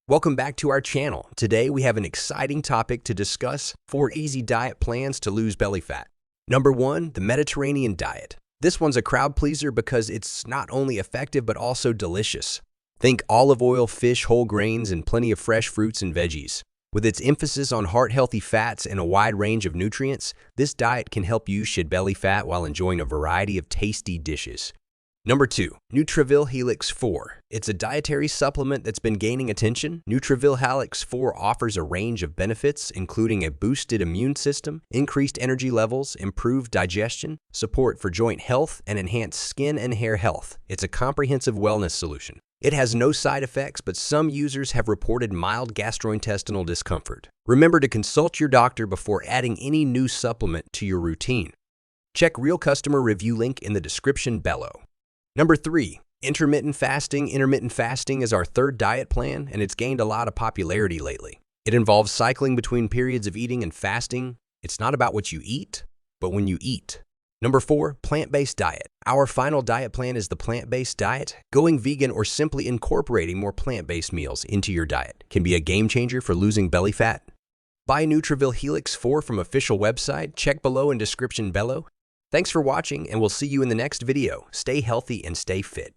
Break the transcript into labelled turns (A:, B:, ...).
A: Welcome back to our channel. Today we have an exciting topic to discuss: 4 easy diet plans to lose belly fat. Number 1, the Mediterranean diet. This one's a crowd pleaser because it's not only effective but also delicious. Think olive oil, fish, whole grains, and plenty of fresh fruits and veggies. With its emphasis on heart-healthy fats and a wide range of nutrients, this diet can help you shed belly fat while enjoying a variety of tasty dishes. Number 2, Nutraville Helix-4. It's a dietary supplement that's been gaining attention. Nutraville Helix-4 offers a range of benefits, including a boosted immune system, increased energy levels, improved digestion, support for joint health, and enhanced skin and hair health. It's a comprehensive wellness solution. It has no side effects, but some users have reported mild gastrointestinal discomfort. Remember to consult your doctor before adding any new supplement to your routine. Check real customer review link in the description below. Number 3, intermittent fasting. Intermittent fasting is our third diet plan, and it's gained a lot of popularity lately. It involves cycling between periods of eating and fasting. It's not about what you eat, but when you eat. Number 4, plant-based diet. Our final diet plan is the plant-based diet. Going vegan or simply incorporating more plant-based meals into your diet can be a game changer for losing belly fat. Buy Nutraville Helix-4 from official website. Check below in description below. Thanks for watching, and we'll see you in the next video. Stay healthy and stay fit.